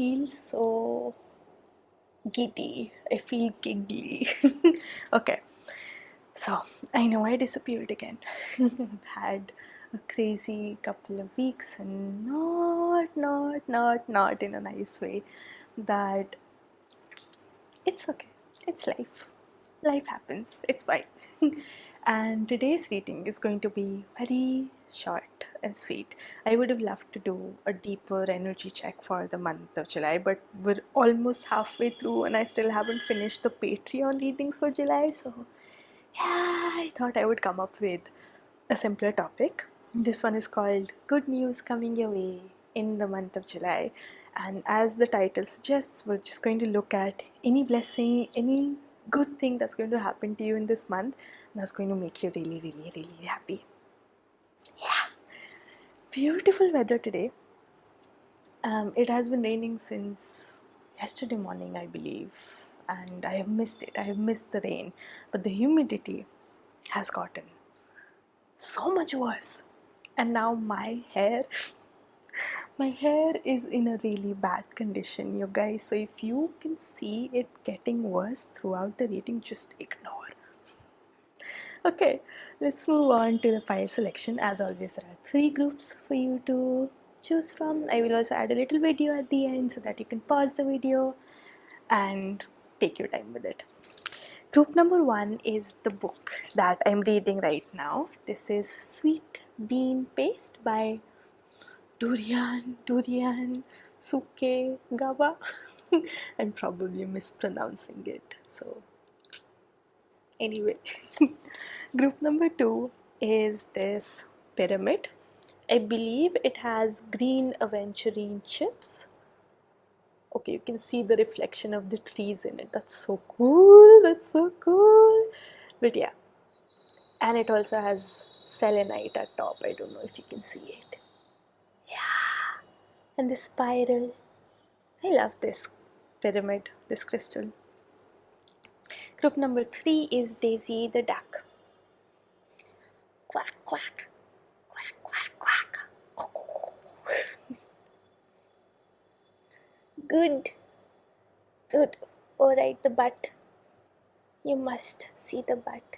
feel so giddy. I feel giggly. Okay, so I know I disappeared again. I've had a crazy couple of weeks, and not in a nice way. That it's okay. It's life. Life happens. It's fine. And today's reading is going to be very short and sweet. I would have loved to do a deeper energy check for the month of July, but we're almost halfway through and I still haven't finished the Patreon readings for July. So, yeah, I thought I would come up with a simpler topic. This one is called Good News Coming Your Way in the month of July. And as the title suggests, we're just going to look at any blessing, any good thing that's going to happen to you in this month that's going to make you really happy. Yeah. Beautiful weather today. It has been raining since yesterday morning, I believe, and I have missed it. I have missed the rain, but the humidity has gotten so much worse. And now my hair is in a really bad condition, you guys. So if you can see it getting worse throughout the reading, just ignore. Okay, let's move on to the file selection. As always, there are 3 groups for you to choose from. I will also add a little video at the end so that you can pause the video and take your time with it. Group number 1 is the book that I'm reading right now. This is Sweet Bean Paste by Durian Suke Gawa. I'm probably mispronouncing it. So, anyway, group number 2 is this pyramid. I believe it has green aventurine chips. Okay, you can see the reflection of the trees in it. That's so cool. That's so cool. But yeah, and it also has selenite at top. I don't know if you can see it. Yeah, and the spiral. I love this pyramid, this crystal. Group number 3 is Daisy the duck. Quack, quack, quack, quack, quack. Good, good. Alright, the butt. You must see the butt.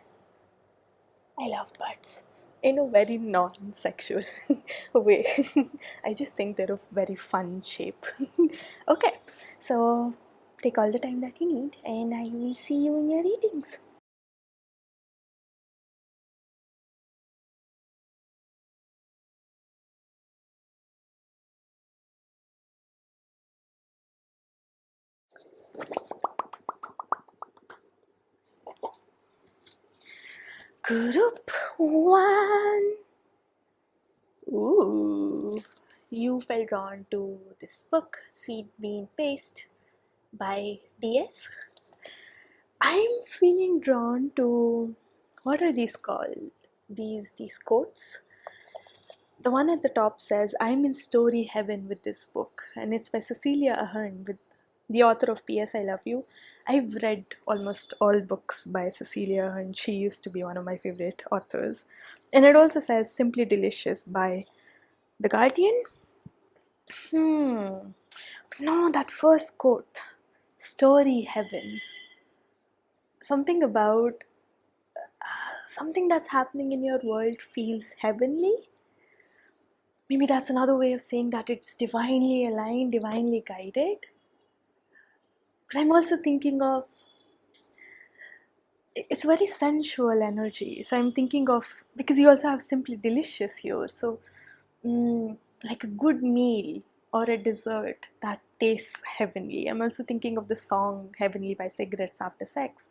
I love butts in a very non-sexual way. I just think they're a very fun shape. Okay, so take all the time that you need, and I will see you in your readings. Group 1. Ooh, you fell drawn to this book, Sweet Bean Paste by DS. I'm feeling drawn to, what are these called? These quotes. The one at the top says, "I'm in story heaven with this book," and it's by Cecilia Ahern, with the author of P.S. I Love You. I've read almost all books by Cecilia Ahern. She used to be one of my favorite authors. And it also says Simply Delicious by The Guardian. No, that first quote, story heaven. Something about something that's happening in your world feels heavenly. Maybe that's another way of saying that it's divinely aligned, divinely guided. But I'm also thinking of, it's very sensual energy. So I'm thinking of, because you also have Simply Delicious here. So, like a good meal or a dessert that tastes heavenly. I'm also thinking of the song Heavenly by Cigarettes After Sex.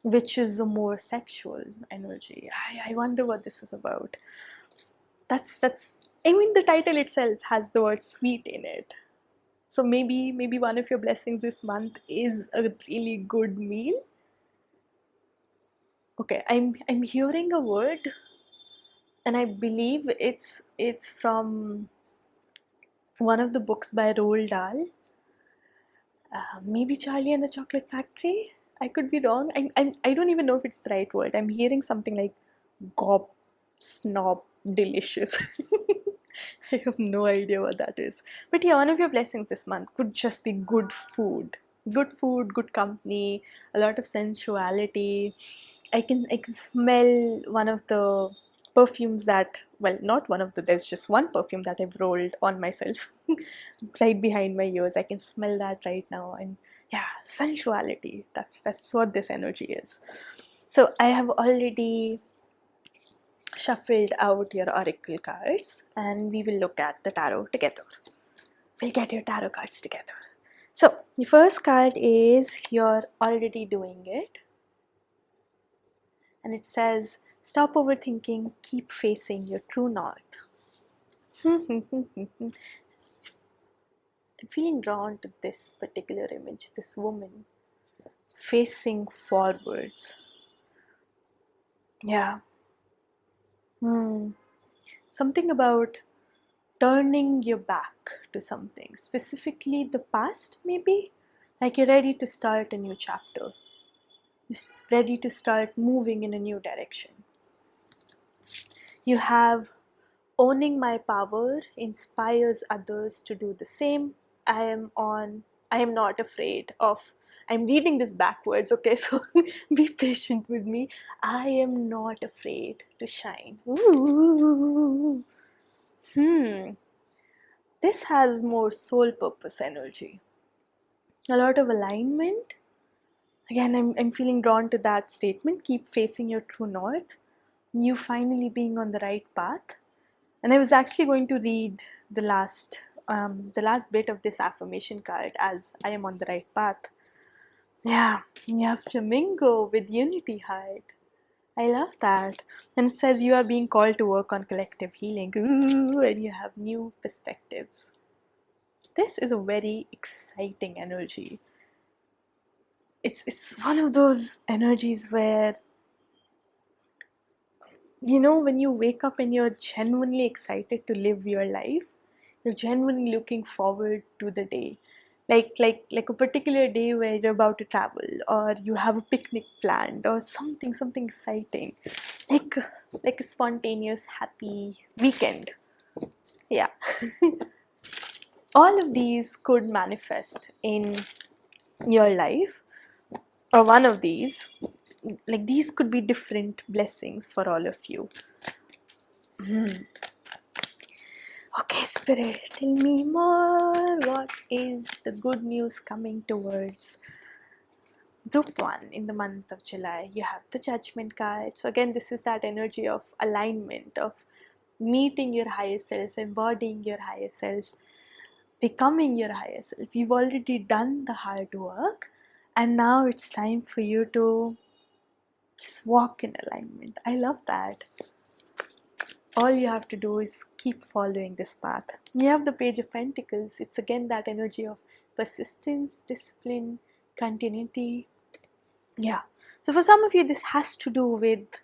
Which is a more sexual energy. I wonder what this is about. That's I mean, the title itself has the word sweet in it. So maybe one of your blessings this month is a really good meal. Okay, I'm hearing a word, and I believe it's from one of the books by Roald Dahl. Maybe Charlie and the Chocolate Factory. I could be wrong. I don't even know if it's the right word. I'm hearing something like gob, snob, delicious. I have no idea what that is. But yeah, one of your blessings this month could just be good food. Good food, good company, a lot of sensuality. I can smell one of the perfumes that, well, not one of the, there's just one perfume that I've rolled on myself right behind my ears. I can smell that right now. And yeah, sensuality. That's what this energy is. So I have already shuffled out your oracle cards and we will look at the tarot together. We'll get your tarot cards together. So the first card is you're already doing it, and it says stop overthinking, keep facing your true north. I'm feeling drawn to this particular image, this woman facing forwards. Yeah. Something about turning your back to something, specifically the past, maybe? Like you're ready to start a new chapter, you're ready to start moving in a new direction. You have owning my power inspires others to do the same. I am not afraid of, I'm reading this backwards, okay, so be patient with me. I am not afraid to shine. Ooh. This has more soul purpose energy, a lot of alignment. Again, I'm feeling drawn to that statement, keep facing your true north, you finally being on the right path. And I was actually going to read the last bit of this affirmation card as I am on the right path. Yeah, flamingo with unity heart. I love that. And it says you are being called to work on collective healing. Ooh, and you have new perspectives. This is a very exciting energy. It's one of those energies where, you know, when you wake up and you're genuinely excited to live your life, you're genuinely looking forward to the day, like a particular day where you're about to travel or you have a picnic planned or something exciting, like like a spontaneous happy weekend. Yeah. All of these could manifest in your life, or one of these, like these could be different blessings for all of you. Okay, Spirit, tell me more. What is the good news coming towards Group 1 in the month of July? You have the Judgment card. So, again, this is that energy of alignment, of meeting your higher self, embodying your higher self, becoming your higher self. You've already done the hard work, and now it's time for you to just walk in alignment. I love that. All you have to do is keep following this path. You have the Page of Pentacles. It's again that energy of persistence, discipline, continuity. Yeah. So for some of you, this has to do with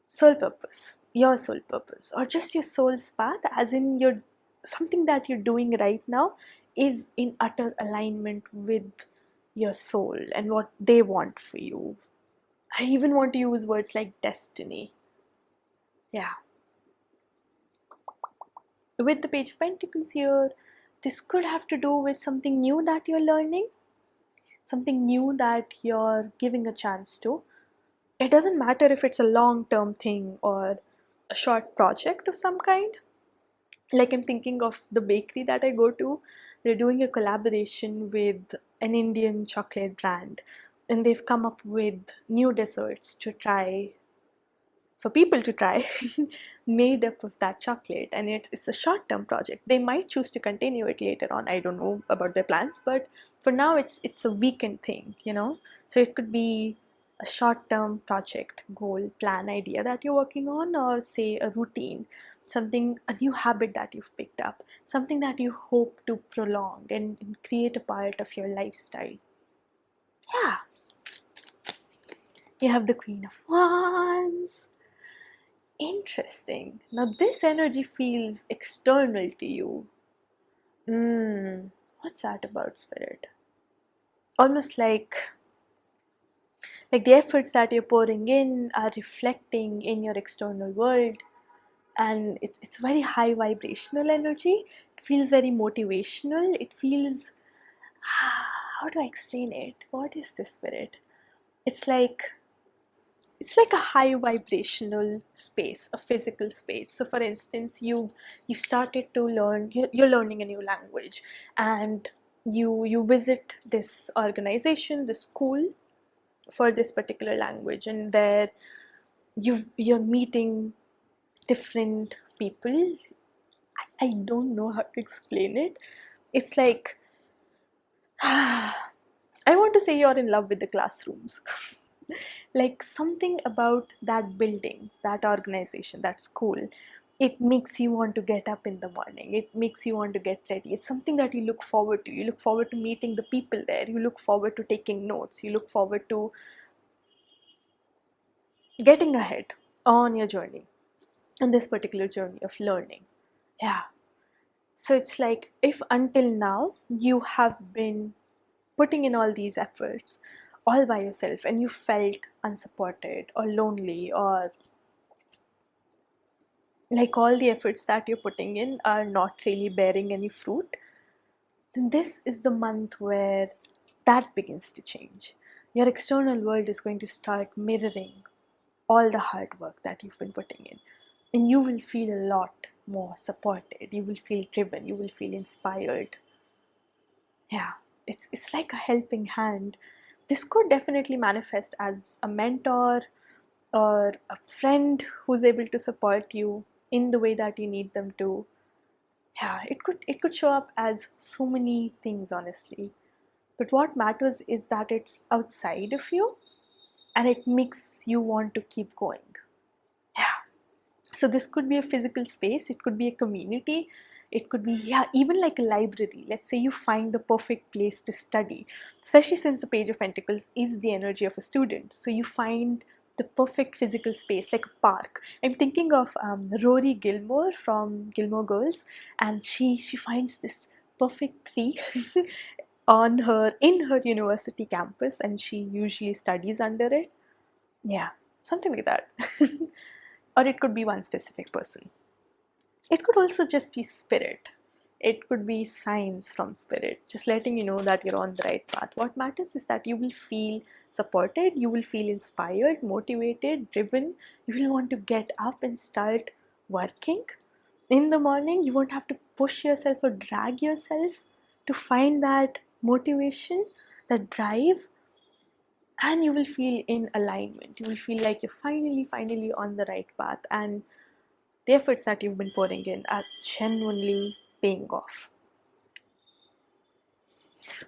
soul purpose, your soul purpose, or just your soul's path, as in your something that you're doing right now is in utter alignment with your soul and what they want for you. I even want to use words like destiny. Yeah. With the Page of Pentacles here, this could have to do with something new that you're learning, something new that you're giving a chance to. It doesn't matter if it's a long-term thing or a short project of some kind. Like, I'm thinking of the bakery that I go to. They're doing a collaboration with an Indian chocolate brand, and they've come up with new desserts to try, for people to try, made up of that chocolate. And it's a short-term project. They might choose to continue it later on. I don't know about their plans, but for now it's a weekend thing, you know. So it could be a short-term project, goal, plan, idea that you're working on, or say a routine, something, a new habit that you've picked up, something that you hope to prolong and create a part of your lifestyle. Yeah. You have the Queen of Wands. Interesting. Now this energy feels external to you. What's that about, Spirit? Almost like the efforts that you're pouring in are reflecting in your external world. and it's very high vibrational energy. It feels very motivational. It feels, how do I explain it? What is this spirit? It's like it's like a high vibrational space, a physical space. So for instance, you started to learn, you're learning a new language, and you visit this organization, this school, for this particular language, and there you're meeting different people. I don't know how to explain it. It's like I want to say you're in love with the classrooms. Like something about that building, that organization, that school, it makes you want to get up in the morning. It makes you want to get ready. It's something that you look forward to. You look forward to meeting the people there. You look forward to taking notes. You look forward to getting ahead on your journey, on this particular journey of learning. Yeah. So it's like if until now you have been putting in all these efforts all by yourself and you felt unsupported or lonely, or like all the efforts that you're putting in are not really bearing any fruit, then this is the month where that begins to change. Your external world is going to start mirroring all the hard work that you've been putting in, and you will feel a lot more supported. You will feel driven. You will feel inspired. Yeah, it's like a helping hand. This could definitely manifest as a mentor or a friend who's able to support you in the way that you need them to. Yeah, it could show up as so many things, honestly. But what matters is that it's outside of you and it makes you want to keep going. Yeah. So this could be a physical space, it could be a community, it could be, yeah, even like a library. Let's say you find the perfect place to study, especially since the Page of Pentacles is the energy of a student. So you find the perfect physical space, like a park. I'm thinking of Rory Gilmore from Gilmore Girls, and she finds this perfect tree on her in her university campus, and she usually studies under it. Yeah, something like that. Or it could be one specific person. It could also just be spirit. It could be signs from spirit, just letting you know that you're on the right path. What matters is that you will feel supported, you will feel inspired, motivated, driven. You will want to get up and start working in the morning. You won't have to push yourself or drag yourself to find that motivation, that drive, and you will feel in alignment. You will feel like you're finally on the right path, and the efforts that you've been pouring in are genuinely paying off.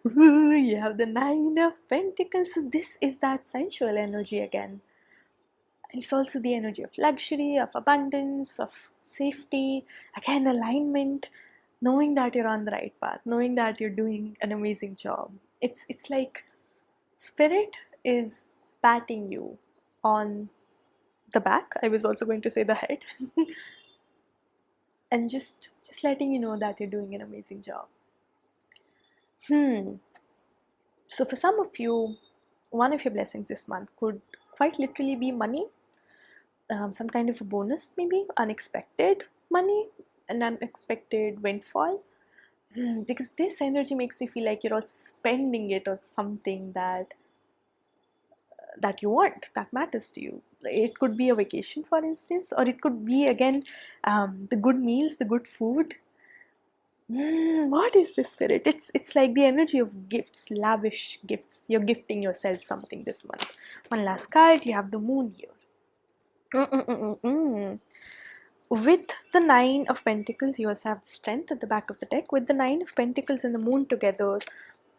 Ooh, you have the Nine of Pentacles. So this is that sensual energy again. And it's also the energy of luxury, of abundance, of safety, again, alignment, knowing that you're on the right path, knowing that you're doing an amazing job. It's like spirit is patting you on the back. I was also going to say the head. And just letting you know that you're doing an amazing job. So for some of you, one of your blessings this month could quite literally be money, some kind of a bonus, maybe unexpected money, an unexpected windfall. Because this energy makes me feel like you're also spending it on something that you want, that matters to you. It could be a vacation, for instance, or it could be again the good meals, the good food. What is this spirit? It's like the energy of gifts, lavish gifts. You're gifting yourself something this month. One last card, you have the moon here. With the Nine of Pentacles, you also have strength at the back of the deck. With the Nine of Pentacles and the moon together,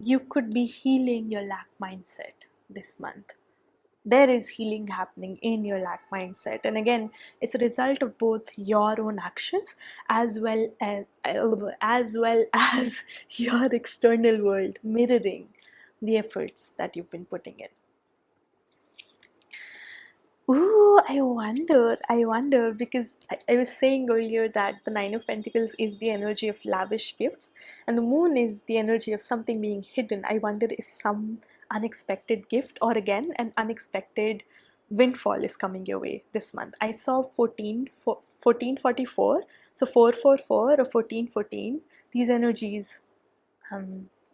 you could be healing your lack mindset this month. There is healing happening in your lack mindset, and again, it's a result of both your own actions as well as your external world mirroring the efforts that you've been putting in. Ooh, I wonder, because I was saying earlier that the Nine of Pentacles is the energy of lavish gifts, and the moon is the energy of something being hidden. I wonder if some unexpected gift, or again, an unexpected windfall is coming your way this month. I saw 1444, so 444 or 1414. These energies,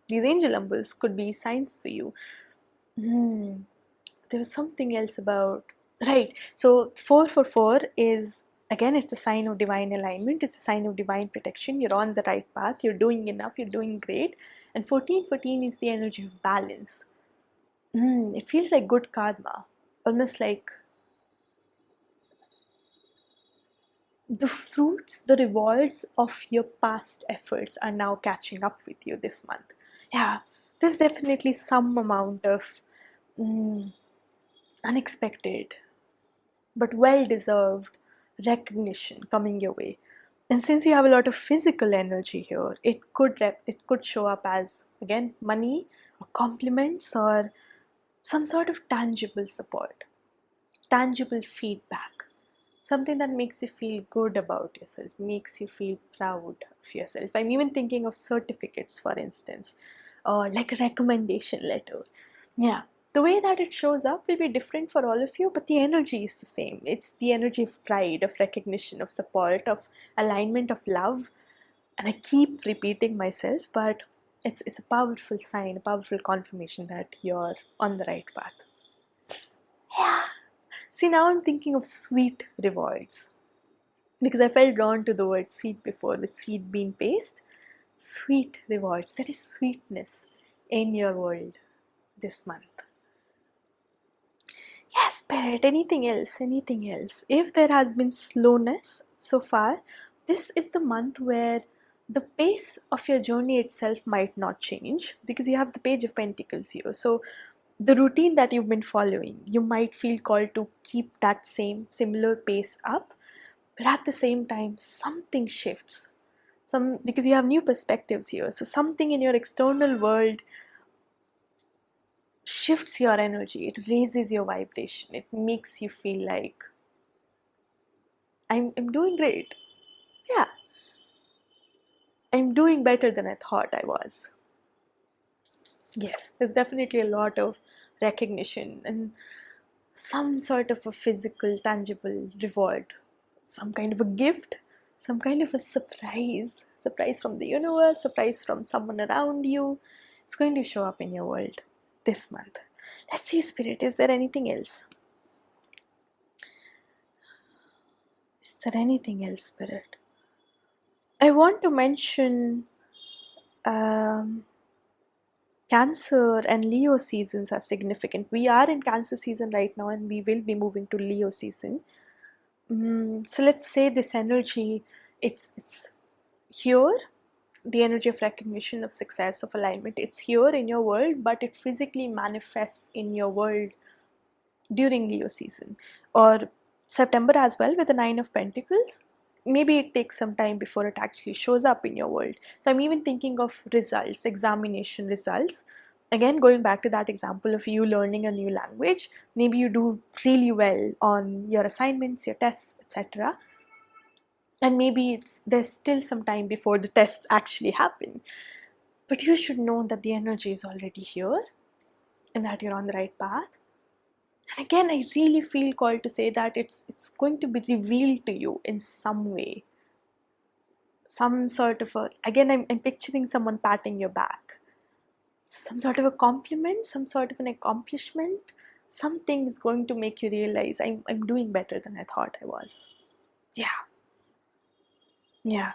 these angel numbers could be signs for you. There was something else about, right, so 444 is, again, it's a sign of divine alignment, it's a sign of divine protection. You're on the right path, you're doing enough, you're doing great. And 1414 is the energy of balance. It feels like good karma, almost like the fruits, the rewards of your past efforts are now catching up with you this month. Yeah, there's definitely some amount of unexpected but well deserved recognition coming your way. And since you have a lot of physical energy here, it could show up as, again, money or compliments or some sort of tangible support, tangible feedback, something that makes you feel good about yourself, makes you feel proud of yourself. I'm even thinking of certificates, for instance, or like a recommendation letter. Yeah, the way that it shows up will be different for all of you, but the energy is the same. It's the energy of pride, of recognition, of support, of alignment, of love. And I keep repeating myself, but it's a powerful sign, a powerful confirmation that you're on the right path. Yeah. See, now I'm thinking of sweet rewards because I felt drawn to the word sweet before, with sweet being paste. Sweet rewards. There is sweetness in your world this month. Yes, Spirit, anything else? Anything else? If there has been slowness so far, this is the month where the pace of your journey itself might not change because you have the Page of Pentacles here. So the routine that you've been following, you might feel called to keep that same similar pace up, but at the same time something shifts, because you have new perspectives here. So something in your external world shifts your energy, it raises your vibration, it makes you feel like I'm doing great. Yeah, I'm doing better than I thought I was. Yes, there's definitely a lot of recognition and some sort of a physical, tangible reward, some kind of a gift, some kind of a surprise from the universe, surprise from someone around you. It's going to show up in your world this month. Let's see, Spirit, is there anything else? Is there anything else, Spirit? I want to mention Cancer and Leo seasons are significant. We are in Cancer season right now and we will be moving to Leo season. So let's say this energy, it's here, the energy of recognition, of success, of alignment, it's here in your world, but it physically manifests in your world during Leo season or September as well with the Nine of Pentacles. Maybe it takes some time before it actually shows up in your world. So I'm even thinking of results, examination results. Again, going back to that example of you learning a new language, maybe you do really well on your assignments, your tests, etc. And maybe there's still some time before the tests actually happen. But you should know that the energy is already here and that you're on the right path. And again, I really feel called to say that it's going to be revealed to you in some way. Some sort of a, again, I'm picturing someone patting your back. Some sort of a compliment, some sort of an accomplishment. Something is going to make you realize I'm doing better than I thought I was. Yeah. Yeah.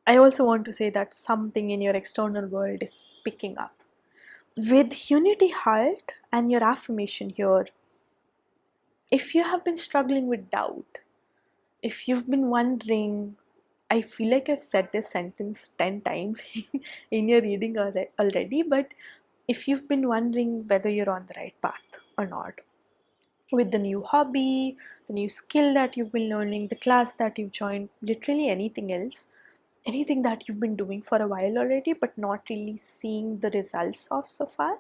I also want to say that something in your external world is picking up. With Unity Heart and your affirmation here, if you have been struggling with doubt, if you've been wondering, I feel like I've said this sentence 10 times in your reading already, but if you've been wondering whether you're on the right path or not, with the new hobby, the new skill that you've been learning, the class that you've joined, literally anything else, anything that you've been doing for a while already but not really seeing the results of so far,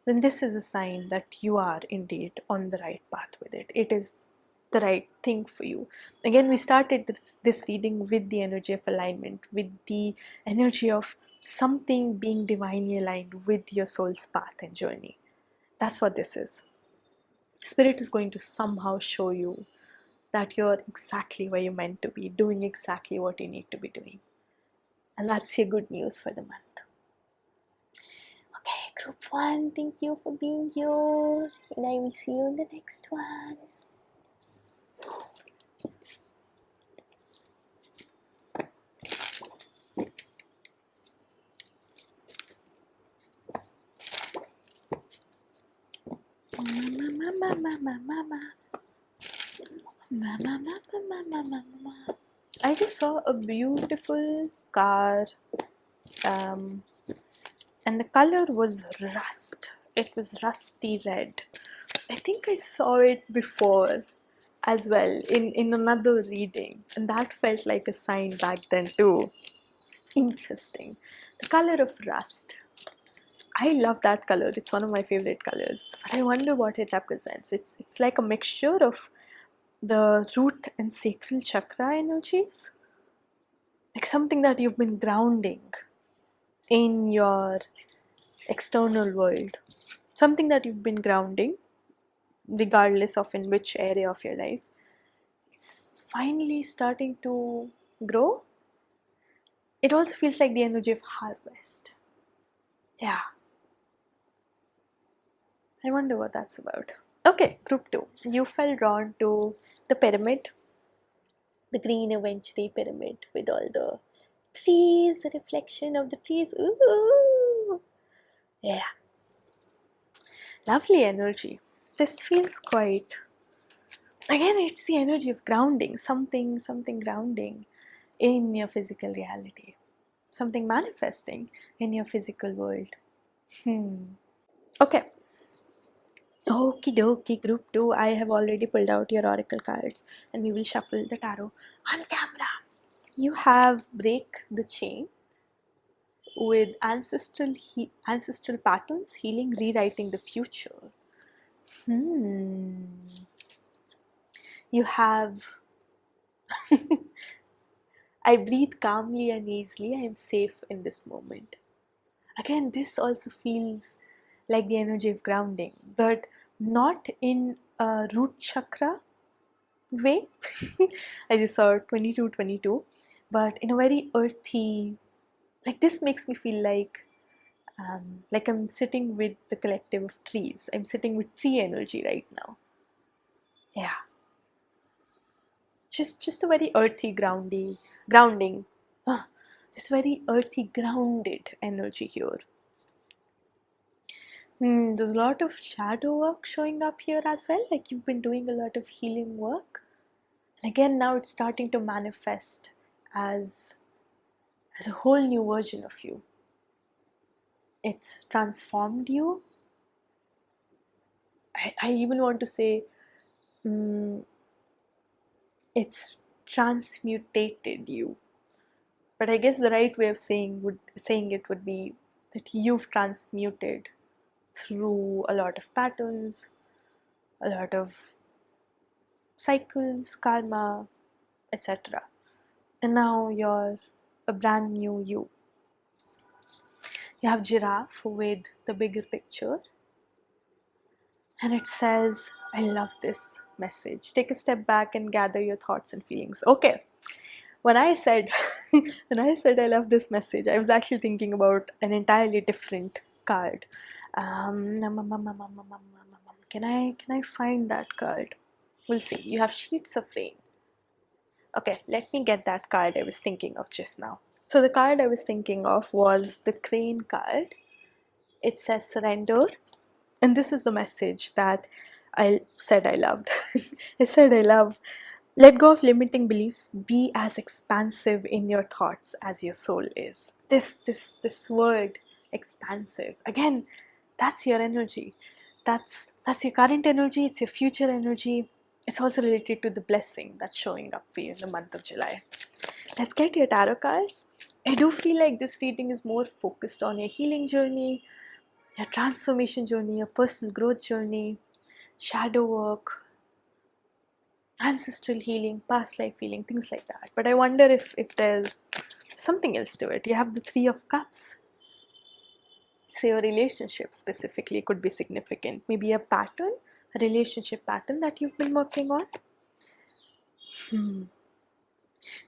then this is a sign that you are indeed on the right path with it. It is the right thing for you. Again, we started this reading with the energy of alignment, with the energy of something being divinely aligned with your soul's path and journey. That's what this is. Spirit is going to somehow show you that you're exactly where you're meant to be, doing exactly what you need to be doing. And that's your good news for the month. Okay, group 1, thank you for being here. And I will see you in the next one. I just saw a beautiful car, and the color was rust. It was rusty red. I think I saw it before as well in another reading, and that felt like a sign back then too. Interesting. The color of rust. I love that color. It's one of my favorite colors. But I wonder what it represents. It's like a mixture of the root and sacral chakra energies. Like something that you've been grounding in your external world. Something that you've been grounding, regardless of in which area of your life. It's finally starting to grow. It also feels like the energy of harvest. Yeah. I wonder what that's about. Okay, group 2. You felt drawn to the pyramid, the green Aventure pyramid with all the trees, the reflection of the trees. Ooh, yeah, lovely energy. This feels quite. Again, it's the energy of grounding, something grounding in your physical reality, something manifesting in your physical world. Okay. Okie dokie, group 2. I have already pulled out your oracle cards and we will shuffle the tarot on camera. You have break the chain with ancestral patterns, healing, rewriting the future. You have I breathe calmly and easily. I am safe in this moment. Again, this also feels like the energy of grounding, but not in a root chakra way. I just saw 2222, but in a very earthy, like this makes me feel like I'm sitting with the collective of trees. I'm sitting with tree energy right now. Yeah, just a very earthy, grounding, just very earthy, grounded energy here. There's a lot of shadow work showing up here as well. Like you've been doing a lot of healing work. And again, now it's starting to manifest as a whole new version of you. It's transformed you. I even want to say it's transmutated you. But I guess the right way of saying it would be that you've transmuted through a lot of patterns, a lot of cycles, karma, etc. And now you're a brand new you. You have giraffe with the bigger picture, and it says, I love this message. Take a step back and gather your thoughts and feelings. Okay. When I said I love this message, I was actually thinking about an entirely different card. Can I find that card? We'll see. You have sheets of rain. Okay, let me get that card I was thinking of just now. So the card I was thinking of was the crane card. It says surrender, and this is the message that I said I loved. I said I love. Let go of limiting beliefs. Be as expansive in your thoughts as your soul is. This word, expansive. Again, that's your energy. That's your current energy. It's your future energy. It's also related to the blessing that's showing up for you in the month of July. Let's get your tarot cards. I do feel like this reading is more focused on your healing journey, your transformation journey, your personal growth journey, shadow work, ancestral healing, past life healing, things like that. But I wonder if there's something else to it. You have the Three of Cups. So your relationship specifically could be significant. Maybe a pattern, a relationship pattern that you've been working on.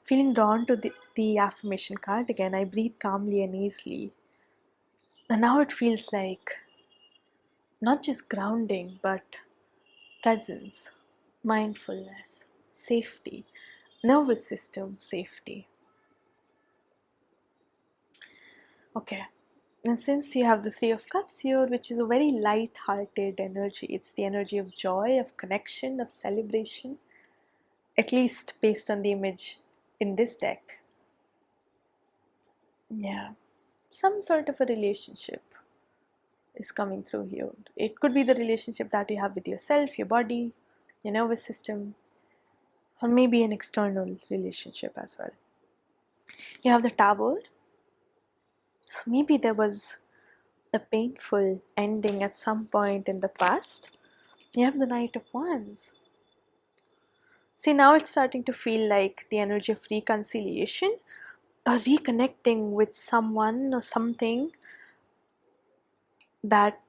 Feeling drawn to the affirmation card again. I breathe calmly and easily. And now it feels like not just grounding, but presence, mindfulness, safety, nervous system safety. Okay. And since you have the Three of Cups here, which is a very light-hearted energy, it's the energy of joy, of connection, of celebration, at least based on the image in this deck. Yeah, some sort of a relationship is coming through here. It could be the relationship that you have with yourself, your body, your nervous system, or maybe an external relationship as well. You have the Tower, so maybe there was a painful ending at some point in the past. You have the Knight of Wands. See, now it's starting to feel like the energy of reconciliation or reconnecting with someone or something that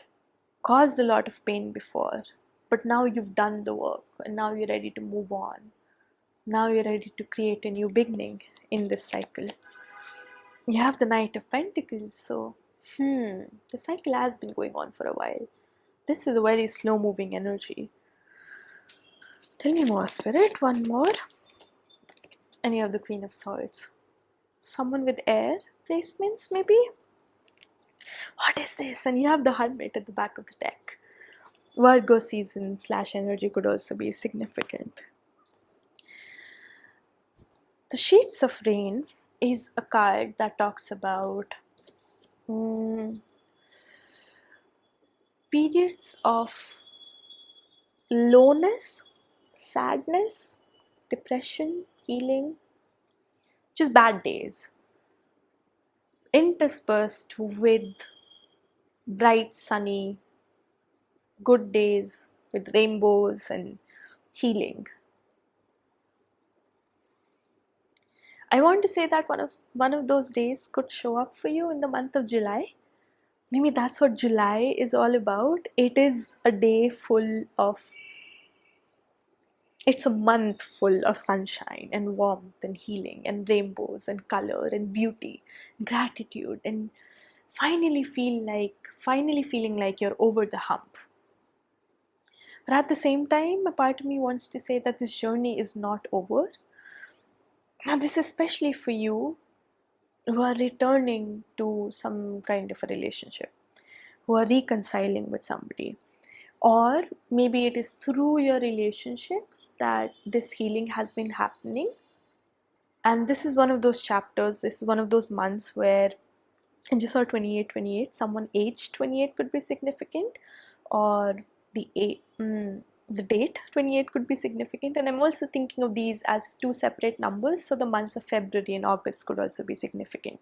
caused a lot of pain before. But now you've done the work and now you're ready to move on. Now you're ready to create a new beginning in this cycle. You have the Knight of Pentacles, so the cycle has been going on for a while. This is a very slow moving energy. Tell me more, Spirit, one more. And you have the Queen of Swords. Someone with air placements, maybe? What is this? And you have the Hermit at the back of the deck. Virgo season / energy could also be significant. The Sheets of Rain is a card that talks about periods of lowness, sadness, depression, healing, just bad days, interspersed with bright, sunny, good days with rainbows and healing. I want to say that one of those days could show up for you in the month of July. Maybe that's what July is all about. It is a day full of, it's a month full of sunshine and warmth and healing and rainbows and color and beauty, gratitude, and finally feeling like you're over the hump. But at the same time, a part of me wants to say that this journey is not over. Now, this is especially for you who are returning to some kind of a relationship, who are reconciling with somebody. Or maybe it is through your relationships that this healing has been happening. And this is one of those chapters, this is one of those months where, and just saw 28, someone aged 28 could be significant, or the date 28 could be significant. And I'm also thinking of these as two separate numbers, so the months of February and August could also be significant.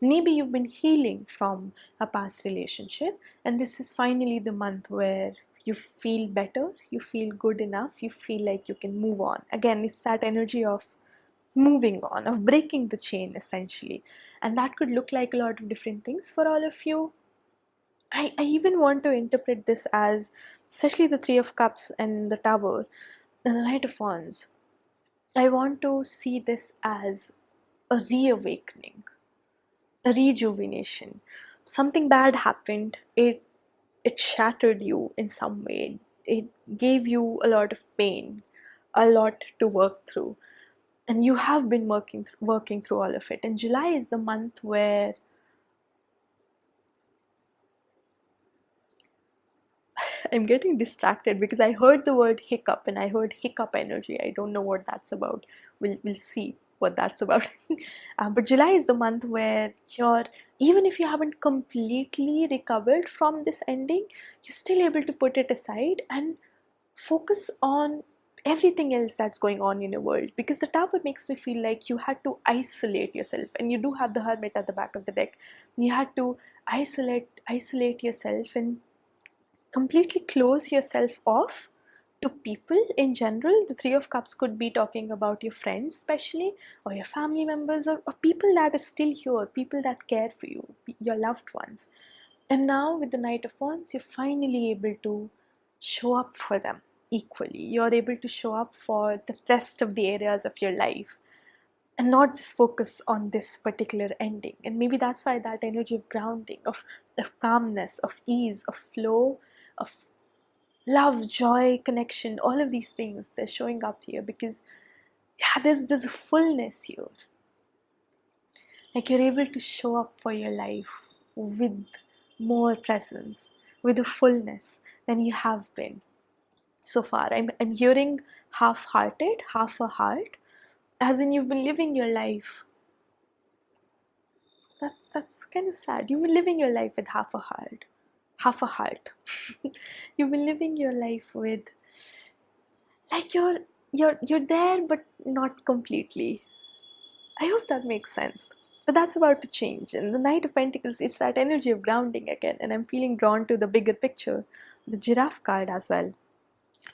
Maybe you've been healing from a past relationship, and this is finally the month where you feel better, you feel good enough, you feel like you can move on. Again, it's that energy of moving on, of breaking the chain essentially. And that could look like a lot of different things for all of you. I even want to interpret this as, especially the Three of Cups and the Tower and the Knight of Wands, I want to see this as a reawakening, a rejuvenation. Something bad happened, it shattered you in some way, it gave you a lot of pain, a lot to work through, and you have been working through all of it. And July is the month where I'm getting distracted because I heard the word hiccup and I heard hiccup energy. I don't know what that's about. We'll see what that's about. But July is the month where even if you haven't completely recovered from this ending, you're still able to put it aside and focus on everything else that's going on in your world. Because the Tower makes me feel like you had to isolate yourself, and you do have the Hermit at the back of the deck. You had to isolate yourself and completely close yourself off to people in general. The Three of Cups could be talking about your friends especially, or your family members, or people that are still here, people that care for you, your loved ones. And now with the Knight of Wands, you're finally able to show up for them equally. You're able to show up for the rest of the areas of your life and not just focus on this particular ending. And maybe that's why that energy of grounding, of calmness, of ease, of flow, of love, joy, connection, all of these things, they're showing up here because yeah, there's a fullness here. Like you're able to show up for your life with more presence, with a fullness than you have been so far. I'm hearing half-hearted, half a heart, as in you've been living your life. That's kind of sad. You've been living your life with half a heart. Half a heart. You've been living your life with like you're there but not completely. I hope that makes sense. But that's about to change. And the Knight of Pentacles is that energy of grounding again. And I'm feeling drawn to the bigger picture, the Giraffe card as well.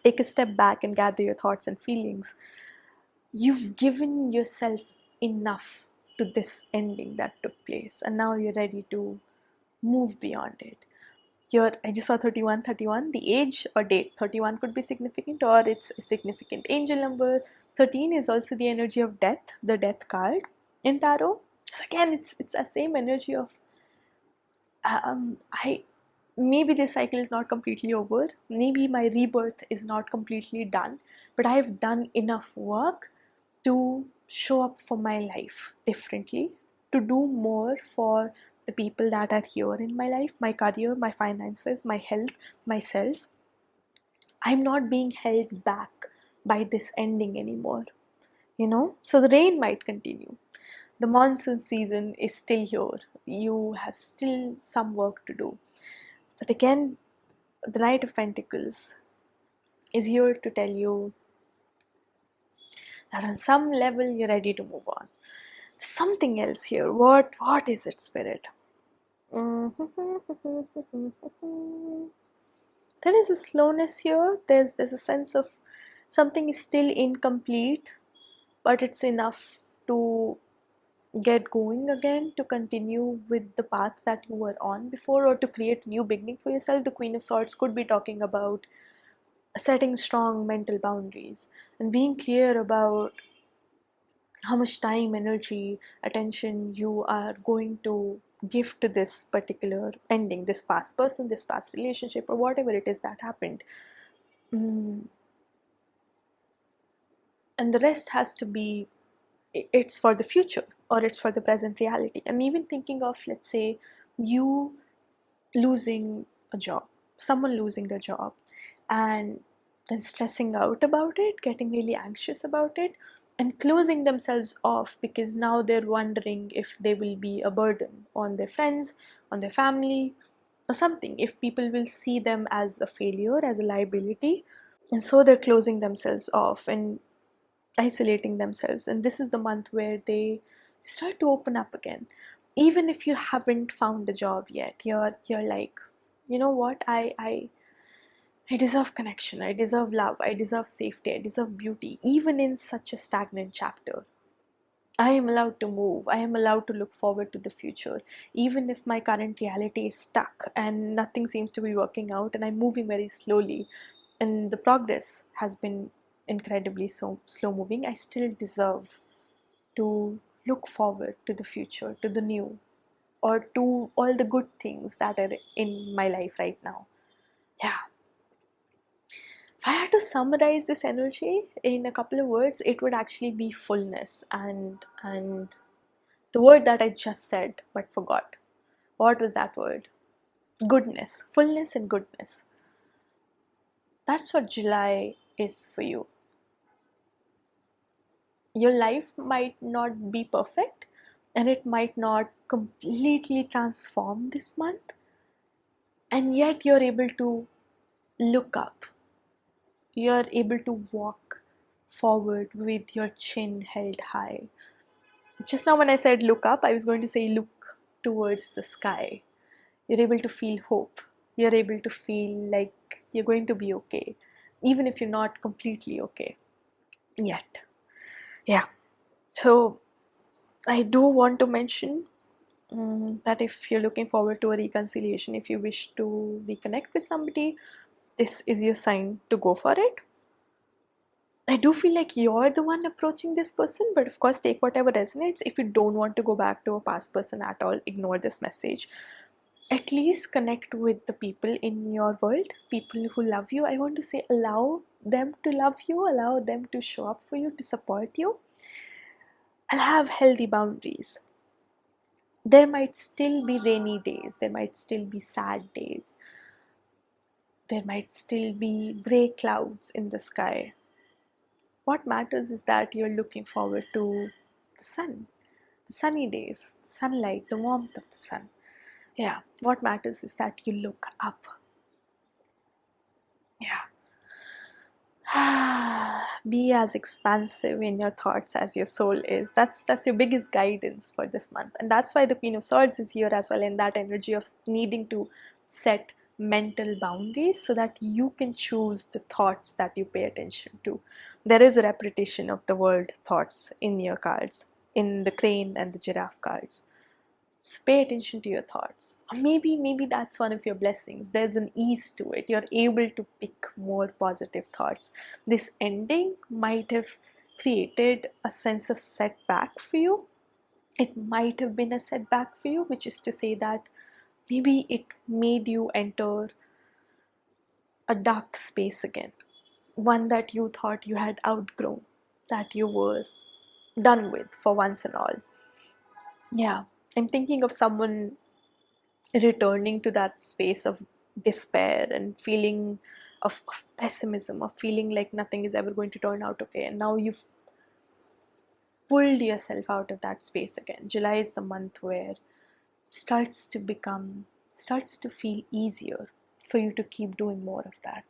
Take a step back and gather your thoughts and feelings. You've given yourself enough to this ending that took place. And now you're ready to move beyond it. I just saw 31, the age or date. 31 could be significant or it's a significant angel number. 13 is also the energy of death, the death card in tarot. So again, it's that same energy of I maybe this cycle is not completely over. Maybe my rebirth is not completely done, but I've done enough work to show up for my life differently, to do more for the people that are here in my life, my career, my finances, my health, myself. I'm not being held back by this ending anymore, So the rain might continue. The monsoon season is still here. You have still some work to do. But again, the Knight of Pentacles is here to tell you that on some level you're ready to move on. Something else here. What is it, Spirit? There is a slowness here. There's a sense of something is still incomplete, but it's enough to get going again, to continue with the path that you were on before, or to create a new beginning for yourself. The Queen of Swords could be talking about setting strong mental boundaries and being clear about how much time, energy, attention you are going to give to this particular ending, this past person, this past relationship, or whatever it is that happened. And the rest has to be, it's for the future or it's for the present reality. I'm even thinking of, let's say, you losing a job, someone losing their job, and then stressing out about it, getting really anxious about it, and closing themselves off because now they're wondering if they will be a burden on their friends, on their family, or something, if people will see them as a failure, as a liability. And so they're closing themselves off and isolating themselves. And this is the month where they start to open up again. Even if you haven't found a job yet, you're like, you know what, I deserve connection, I deserve love, I deserve safety, I deserve beauty. Even in such a stagnant chapter, I am allowed to move, I am allowed to look forward to the future. Even if my current reality is stuck and nothing seems to be working out and I'm moving very slowly and the progress has been incredibly so slow moving, I still deserve to look forward to the future, to the new, or to all the good things that are in my life right now. Yeah. If I had to summarize this energy in a couple of words, it would actually be fullness and the word that I just said but forgot. What was that word? Goodness. Fullness and goodness. That's what July is for you. Your life might not be perfect and it might not completely transform this month, and yet you're able to look up. You're able to walk forward with your chin held high. Just now, when I said look up, I was going to say look towards the sky. You're able to feel hope. You're able to feel like you're going to be okay, even if you're not completely okay yet. Yeah. So, I do want to mention that if you're looking forward to a reconciliation, if you wish to reconnect with somebody, this is your sign to go for it. I do feel like you're the one approaching this person, but of course, take whatever resonates. If you don't want to go back to a past person at all, ignore this message. At least connect with the people in your world, people who love you. I want to say, allow them to love you, allow them to show up for you, to support you, and have healthy boundaries. There might still be rainy days, there might still be sad days, there might still be grey clouds in the sky. What matters is that you're looking forward to the sun, the sunny days, the sunlight, the warmth of the sun. Yeah, what matters is that you look up. Yeah. Be as expansive in your thoughts as your soul is. That's your biggest guidance for this month, and that's why the Queen of Swords is here as well, in that energy of needing to set mental boundaries so that you can choose the thoughts that you pay attention to. There is a repetition of the word thoughts in your cards, in the crane and the giraffe cards. So pay attention to your thoughts. Or maybe that's one of your blessings. There's an ease to it. You're able to pick more positive thoughts. This ending might have created a sense of setback for you. It might have been a setback for you, which is to say that maybe it made you enter a dark space again. One that you thought you had outgrown, that you were done with for once and all. Yeah, I'm thinking of someone returning to that space of despair and feeling of pessimism, of feeling like nothing is ever going to turn out okay, and now you've pulled yourself out of that space again. July is the month where it starts to feel easier for you to keep doing more of that.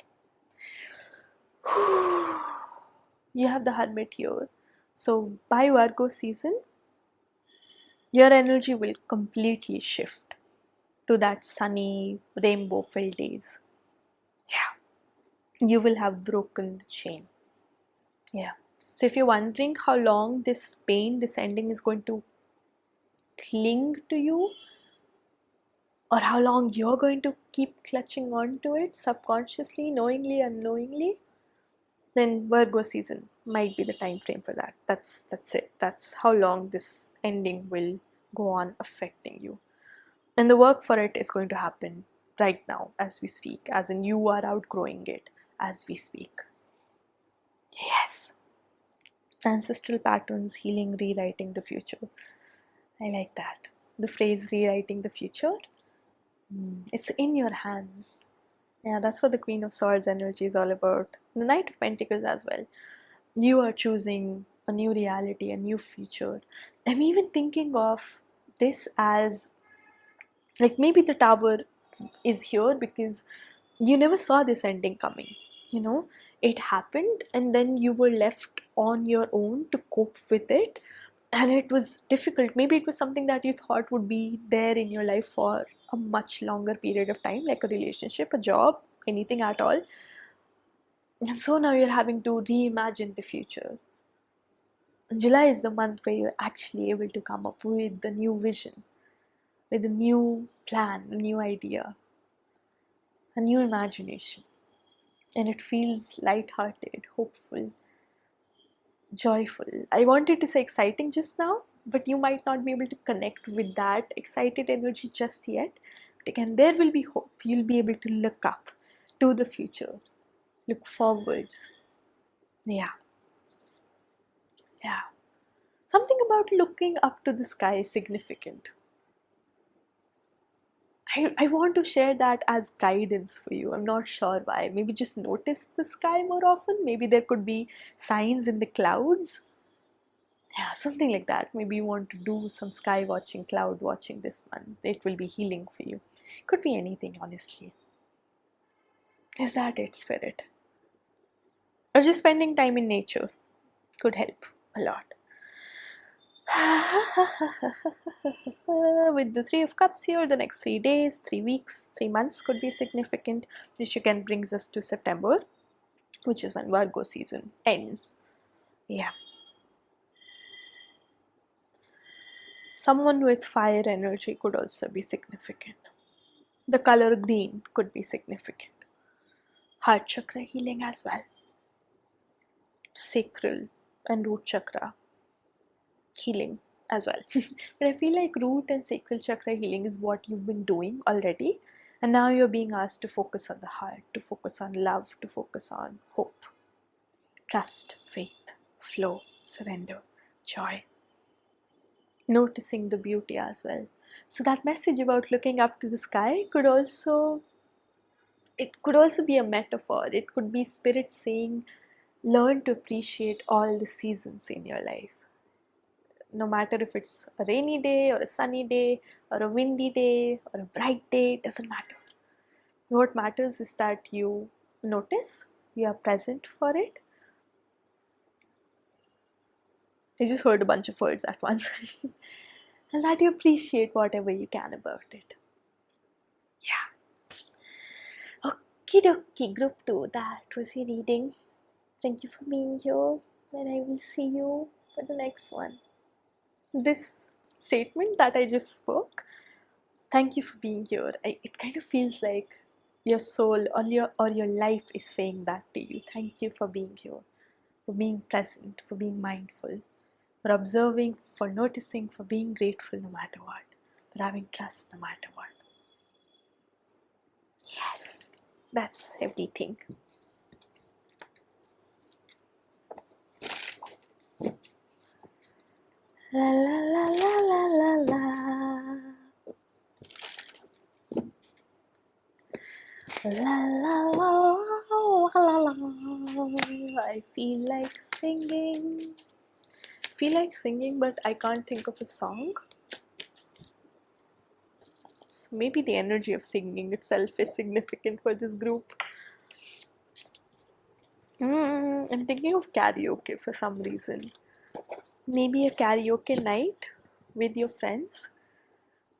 You have the Hermit here, so by Virgo season your energy will completely shift to that sunny, rainbow filled days. Yeah, you will have broken the chain. Yeah. So if you're wondering how long this pain, this ending is going to cling to you, or how long you're going to keep clutching on to it subconsciously, knowingly, unknowingly, then Virgo season might be the time frame for that. That's it. That's how long this ending will go on affecting you. And the work for it is going to happen right now as we speak, as in you are outgrowing it as we speak. Yes. Ancestral patterns, healing, rewriting the future. I like that. The phrase rewriting the future, it's in your hands. Yeah, that's what the Queen of Swords energy is all about. The Knight of Pentacles as well. You are choosing a new reality, a new future. I'm even thinking of this as like maybe the Tower is here because you never saw this ending coming. You know, it happened and then you were left on your own to cope with it, and it was difficult. Maybe it was something that you thought would be there in your life for a much longer period of time, like a relationship, a job, anything at all. And so now you're having to reimagine the future. And July is the month where you're actually able to come up with the new vision, with a new plan, a new idea, a new imagination. And it feels light-hearted, hopeful, joyful. I wanted to say exciting just now, but you might not be able to connect with that excited energy just yet. But again, there will be hope. You'll be able to look up to the future, look forwards. Yeah. Yeah. Something about looking up to the sky is significant. I want to share that as guidance for you. I'm not sure why. Maybe just notice the sky more often. Maybe there could be signs in the clouds. Yeah, something like that. Maybe you want to do some sky watching, cloud watching this month. It will be healing for you. Could be anything, honestly. Is that it, spirit? Or just spending time in nature could help a lot. With the Three of Cups here, the next 3 days, 3 weeks, 3 months could be significant. This again brings us to September, which is when Virgo season ends. Yeah. Someone with fire energy could also be significant. The color green could be significant. heart chakra healing as well, sacral and root chakra healing as well. But I feel like root and sacral chakra healing is what you've been doing already, and now you're being asked to focus on the heart, to focus on love, to focus on hope, trust, faith, flow, surrender, joy, noticing the beauty as well. So that message about looking up to the sky could also be a metaphor. It could be spirit saying, learn to appreciate all the seasons in your life. No matter if it's a rainy day or a sunny day or a windy day or a bright day, it doesn't matter. What matters is that you notice, you are present for it. I just heard a bunch of words at once. And that you appreciate whatever you can about it. Yeah. Okie dokie, group 2, that was your reading. Thank you for being here, and I will see you for the next one. This statement that I just spoke, thank you for being here. It kind of feels like your soul or your life is saying that to you. Thank you for being here, for being present, for being mindful, for observing, for noticing, for being grateful no matter what, for having trust no matter what. Yes, that's everything. La la la la la la la. La la la la la la. I feel like singing. But I can't think of a song. So maybe the energy of singing itself is significant for this group. I'm thinking of karaoke for some reason. Maybe a karaoke night with your friends.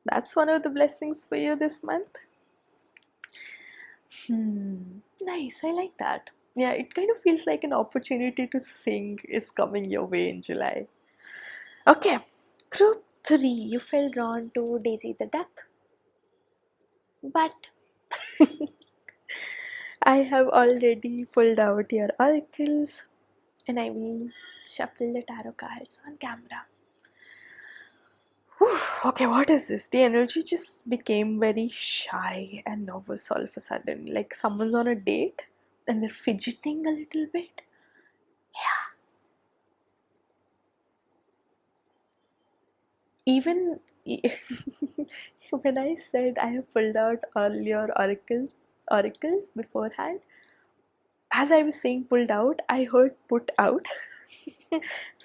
That's one of the blessings for you this month. Nice, I like that. Yeah, it kind of feels like an opportunity to sing is coming your way in July. Okay, group 3, you fell drawn to Daisy the Duck. But I have already pulled out your oracles and I will shuffle the tarot cards on camera. Whew, okay, what is this? The energy just became very shy and nervous all of a sudden. Like someone's on a date and they're fidgeting a little bit. Yeah. Even when I said I have pulled out all your oracles beforehand, as I was saying pulled out, I heard put out.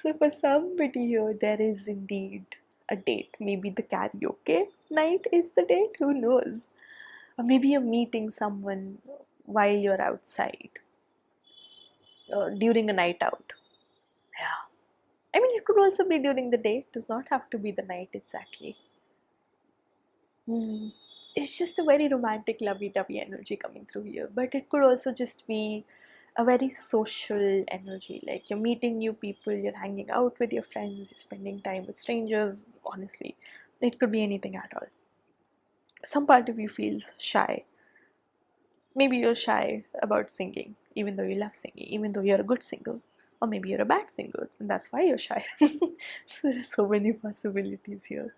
So for somebody here, there is indeed a date. Maybe the karaoke night is the date, who knows? Or maybe you're meeting someone while you're outside during a night out. Yeah. I mean, it could also be during the day, it does not have to be the night exactly. It's just a very romantic, lovey-dovey energy coming through here, but it could also just be a very social energy, like you're meeting new people, you're hanging out with your friends, you're spending time with strangers. Honestly, it could be anything at all. Some part of you feels shy. Maybe you're shy about singing, even though you love singing, even though you're a good singer, or maybe you're a bad singer and that's why you're shy. So there's so many possibilities here.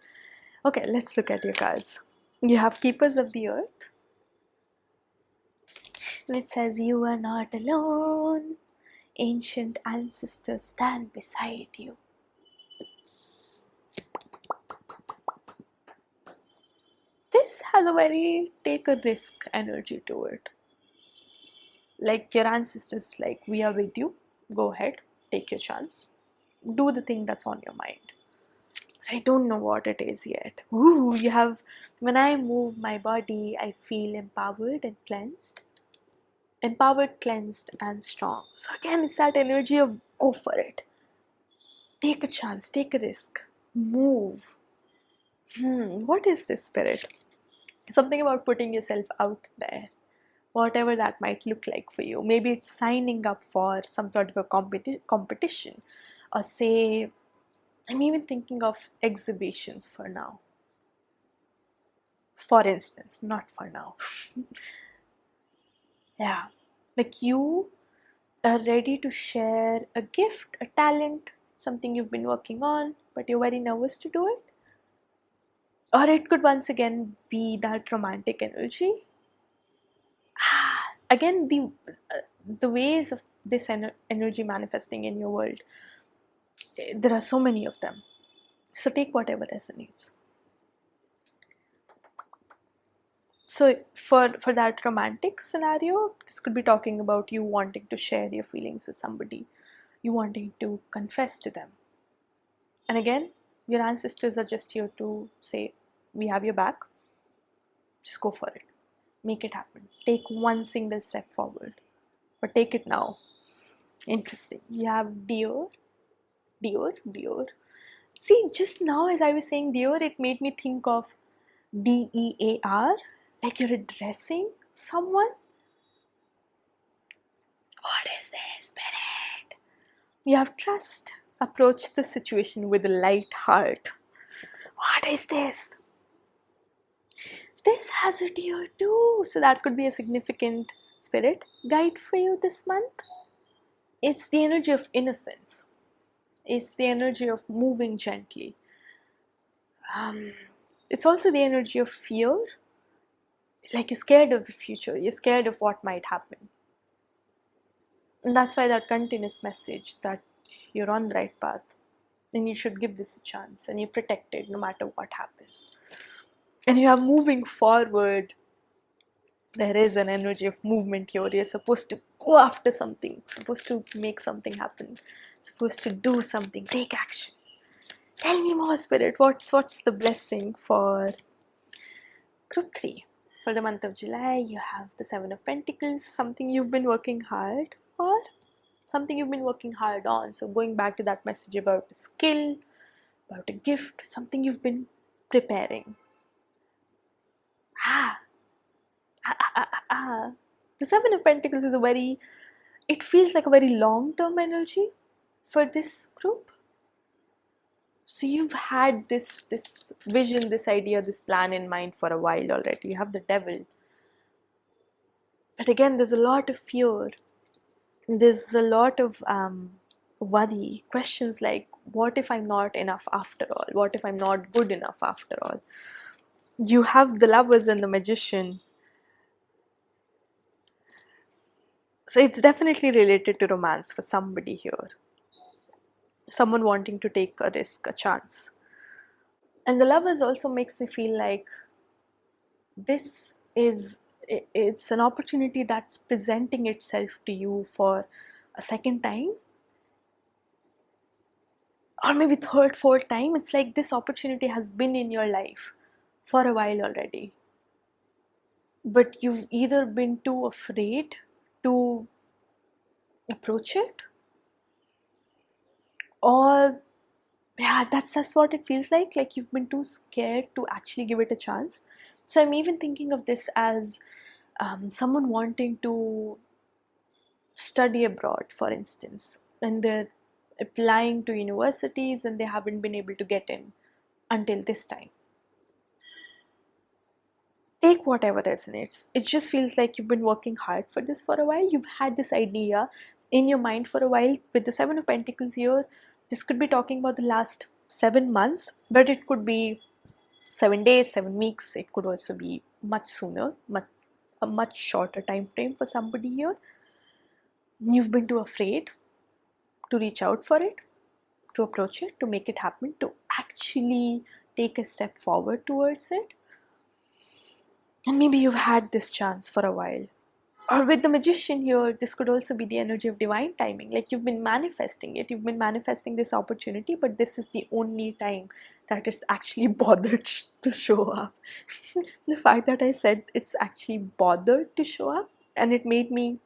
Okay, let's look at your cards. You have Keepers of the Earth. And it says, you are not alone. Ancient ancestors stand beside you. This has a very take a risk energy to it. Like your ancestors, like, we are with you. Go ahead, take your chance. Do the thing that's on your mind. I don't know what it is yet. Ooh, you have, when I move my body, I feel empowered and cleansed. Empowered, cleansed, and strong. So again, it's that energy of go for it. Take a chance, take a risk, move. What is this, spirit? Something about putting yourself out there, whatever that might look like for you. Maybe it's signing up for some sort of a competition, or say, I'm even thinking of exhibitions for now. For instance, not for now. Yeah. Like you are ready to share a gift, a talent, something you've been working on, but you're very nervous to do it. Or it could once again be that romantic energy. Again, the ways of this energy manifesting in your world, there are so many of them. So take whatever resonates. So for that romantic scenario, this could be talking about you wanting to share your feelings with somebody, you wanting to confess to them. And again, your ancestors are just here to say, we have your back, just go for it, make it happen, take one single step forward, but take it now. Interesting. You have deer. See, just now as I was saying deer, it made me think of DEAR, like you're addressing someone. What is this, spirit? You have trust. Approach the situation with a light heart. What is this? This has a deer too. So that could be a significant spirit guide for you this month. It's the energy of innocence. It's the energy of moving gently. It's also the energy of fear. Like you're scared of the future. You're scared of what might happen. And that's why that continuous message that you're on the right path and you should give this a chance and you're protected no matter what happens. And you are moving forward. There is an energy of movement here. You're supposed to go after something, supposed to make something happen, supposed to do something, take action. Tell me more, Spirit. What's the blessing for Group 3? For the month of July, you have the Seven of Pentacles, something you've been working hard for, something you've been working hard on. So going back to that message about a skill, about a gift, something you've been preparing. The Seven of Pentacles is it feels like a very long-term energy for this group. So you've had this vision, this idea, this plan in mind for a while already. You have the Devil. But again, there's a lot of fear. There's a lot of worry, questions like, what if I'm not enough after all? What if I'm not good enough after all? You have the Lovers and the Magician. So it's definitely related to romance for somebody here. Someone wanting to take a risk, a chance. And the Lovers also makes me feel like it's an opportunity that's presenting itself to you for a second time, or maybe third, fourth time. It's like this opportunity has been in your life for a while already, but you've either been too afraid to approach it, or yeah, that's what it feels like you've been too scared to actually give it a chance. So I'm even thinking of this as someone wanting to study abroad, for instance, and they're applying to universities and they haven't been able to get in until this time. Take whatever resonates. It just feels like you've been working hard for this for a while. You've had this idea in your mind for a while. With the Seven of Pentacles here, this could be talking about the last 7 months, but it could be 7 days, 7 weeks. It could also be much sooner, a much shorter time frame for somebody here. You've been too afraid to reach out for it, to approach it, to make it happen, to actually take a step forward towards it. And maybe you've had this chance for a while. Or with the Magician here, this could also be the energy of divine timing. Like you've been manifesting it, you've been manifesting this opportunity, but this is the only time that it's actually bothered to show up. The fact that I said it's actually bothered to show up, and it made me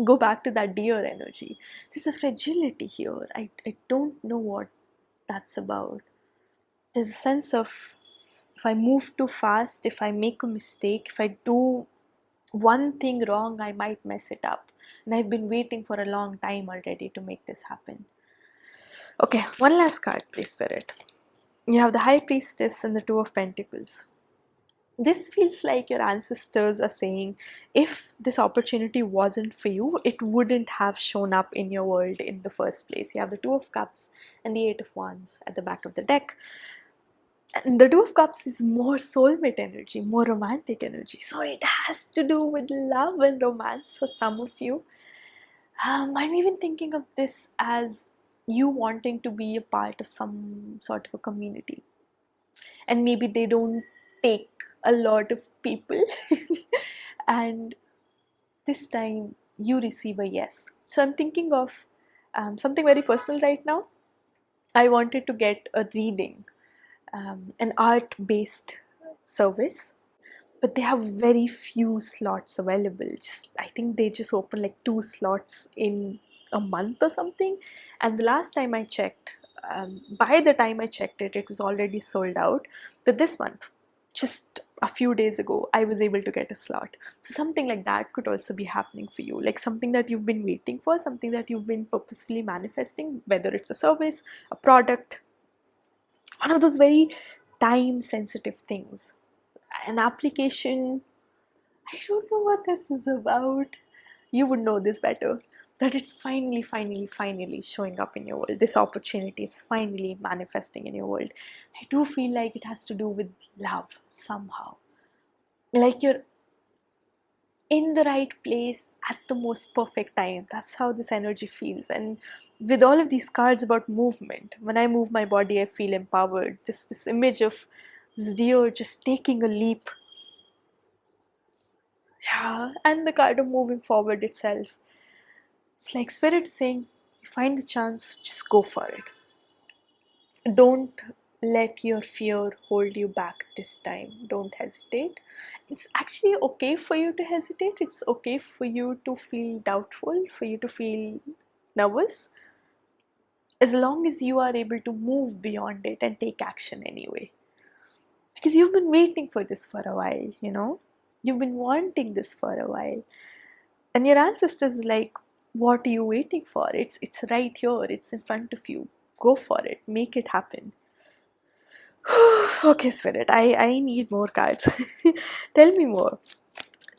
go back to that deer energy. There's a fragility here. I don't know what that's about. There's a sense of, if I move too fast, if I make a mistake, if I do one thing wrong, I might mess it up. And I've been waiting for a long time already to make this happen. Okay, one last card, please, Spirit. You have the High Priestess and the Two of Pentacles. This feels like your ancestors are saying, if this opportunity wasn't for you, it wouldn't have shown up in your world in the first place. You have the Two of Cups and the Eight of Wands at the back of the deck. And the Two of Cups is more soulmate energy, more romantic energy. So it has to do with love and romance for some of you. I'm even thinking of this as you wanting to be a part of some sort of a community. And maybe they don't take a lot of people. And this time you receive a yes. So I'm thinking of something very personal right now. I wanted to get a reading, an art based service, but they have very few slots available. I think they just open like 2 slots in a month or something. And the last time I checked, by the time I checked it, it was already sold out. But this month, just a few days ago, I was able to get a slot. So something like that could also be happening for you, like something that you've been waiting for, something that you've been purposefully manifesting, whether it's a service, a product, one of those very time sensitive things, an application. I don't know what this is about. You would know this better. But it's finally showing up in your world. This opportunity is finally manifesting in your world. I do feel like it has to do with love somehow. Like you're in the right place at the most perfect time. That's how this energy feels. And with all of these cards about movement, when I move my body, I feel empowered. This image of this deer just taking a leap. Yeah, and the card of moving forward itself. It's like Spirit saying, you find the chance, just go for it. Don't let your fear hold you back this time. Don't hesitate. It's actually okay for you to hesitate. It's okay for you to feel doubtful, for you to feel nervous, as long as you are able to move beyond it and take action anyway. Because you've been waiting for this for a while, you know? You've been wanting this for a while. And your ancestors like, what are you waiting for? It's right here. It's in front of you. Go for it. Make it happen. Okay, Spirit, I need more cards. Tell me more.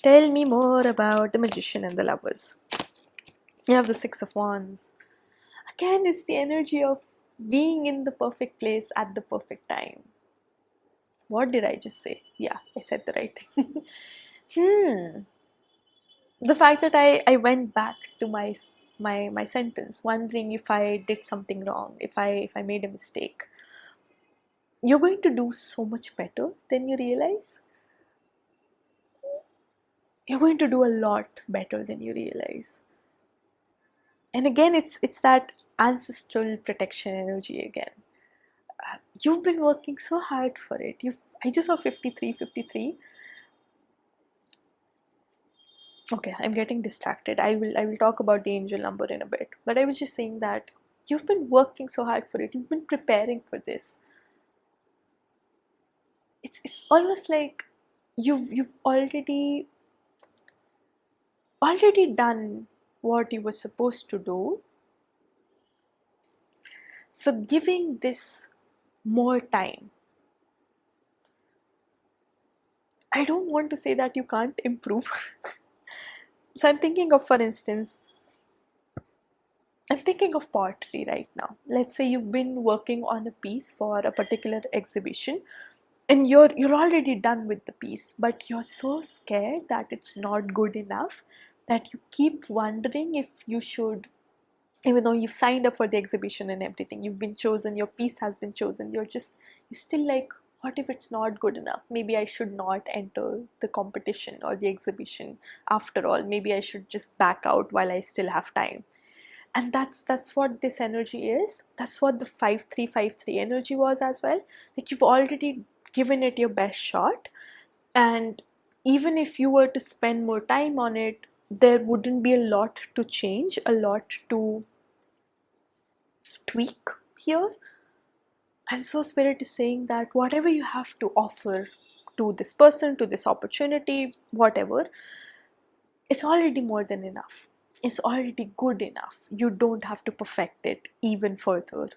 Tell me more about the Magician and the Lovers. You have the Six of Wands. Again, it's the energy of being in the perfect place at the perfect time. What did I just say? Yeah, I said the right thing. The fact that I went back to my sentence, wondering if I did something wrong, if I made a mistake. You're going to do so much better than you realize. You're going to do a lot better than you realize. And again, it's that ancestral protection energy again. You've been working so hard for it. I just saw 53. Okay, I'm getting distracted. I will talk about the angel number in a bit. But I was just saying that you've been working so hard for it. You've been preparing for this. It's almost like you've already done what you were supposed to do. So giving this more time. I don't want to say that you can't improve. So I'm thinking of, for instance, I'm thinking of pottery right now. Let's say you've been working on a piece for a particular exhibition and you're already done with the piece, but you're so scared that it's not good enough that you keep wondering if you should, even though you've signed up for the exhibition and everything, you've been chosen, your piece has been chosen, you're still like, what if it's not good enough? Maybe I should not enter the competition or the exhibition after all. Maybe I should just back out while I still have time. And that's what this energy is. That's what the 5353 energy was as well. Like you've already given it your best shot, and even if you were to spend more time on it, there wouldn't be a lot to change, a lot to tweak here. And so Spirit is saying that whatever you have to offer to this person, to this opportunity, whatever, it's already more than enough. It's already good enough. You don't have to perfect it even further,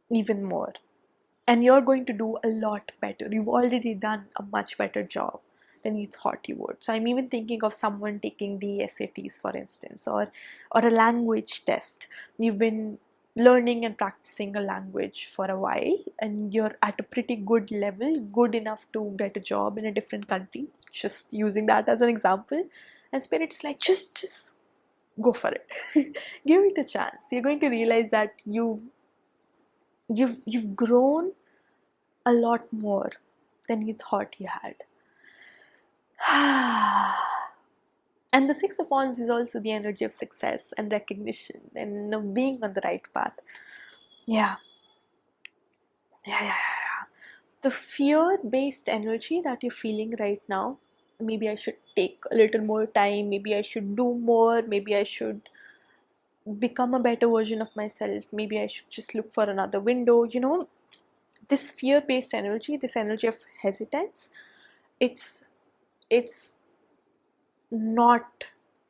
even more. and you're going to do a lot better. You've already done a much better job than you thought you would. So I'm even thinking of someone taking the SATs, for instance, or a language test. You've been learning and practicing a language for a while, and you're at a pretty good level, good enough to get a job in a different country, just using that as an example. And Spirit's like, just go for it. Give it a chance. You're going to realize that you've grown a lot more than you thought you had. And the Six of Wands is also the energy of success and recognition and being on the right path. Yeah. The fear-based energy that you're feeling right now, maybe I should take a little more time, maybe I should do more, maybe I should become a better version of myself, maybe I should just look for another window. This fear-based energy, this energy of hesitance, it's not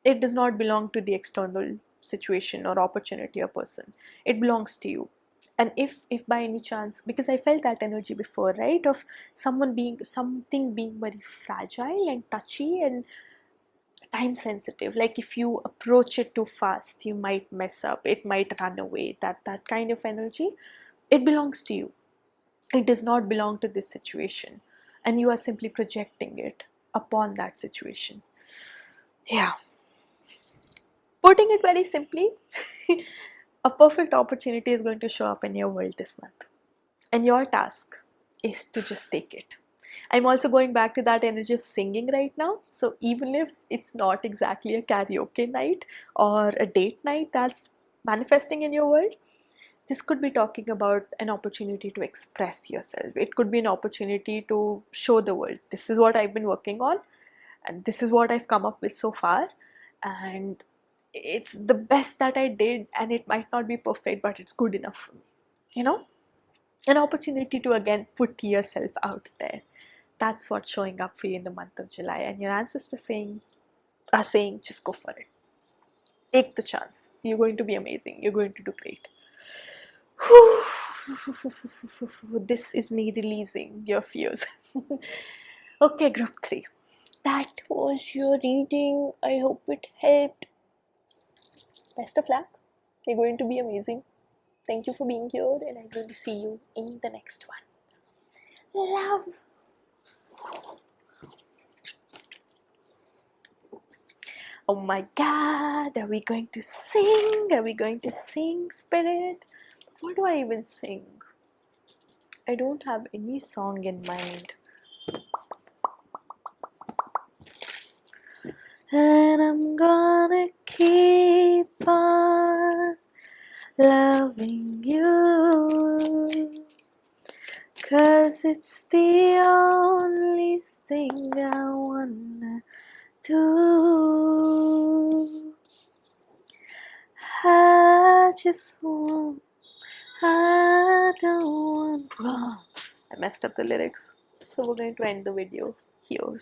it does not belong to the external situation or opportunity or person. It belongs to you. And if by any chance, because I felt that energy before, right, of something being very fragile and touchy and time sensitive, like if you approach it too fast you might mess up, it might run away, that kind of energy, it belongs to you. It does not belong to this situation, and you are simply projecting it upon that situation. Yeah. Putting it very simply, a perfect opportunity is going to show up in your world this month. And your task is to just take it. I'm also going back to that energy of singing right now. So even if it's not exactly a karaoke night or a date night that's manifesting in your world, this could be talking about an opportunity to express yourself. It could be an opportunity to show the world, this is what I've been working on, and this is what I've come up with so far, and it's the best that I did, and it might not be perfect, but it's good enough for me. You know, an opportunity to again put yourself out there. That's what's showing up for you in the month of July, and your ancestors are saying, just go for it. Take the chance. You're going to be amazing. You're going to do great. This is me releasing your fears. Okay, group 3. That was your reading. I hope it helped. Best of luck. You're going to be amazing. Thank you for being here, and I'm going to see you in the next one. Love. Oh my god, are we going to sing? Are we going to sing, Spirit? What do I even sing? I don't have any song in mind. And I'm gonna keep on loving you, 'cause it's the only thing I wanna do. I don't want. I messed up the lyrics, so we're going to end the video here.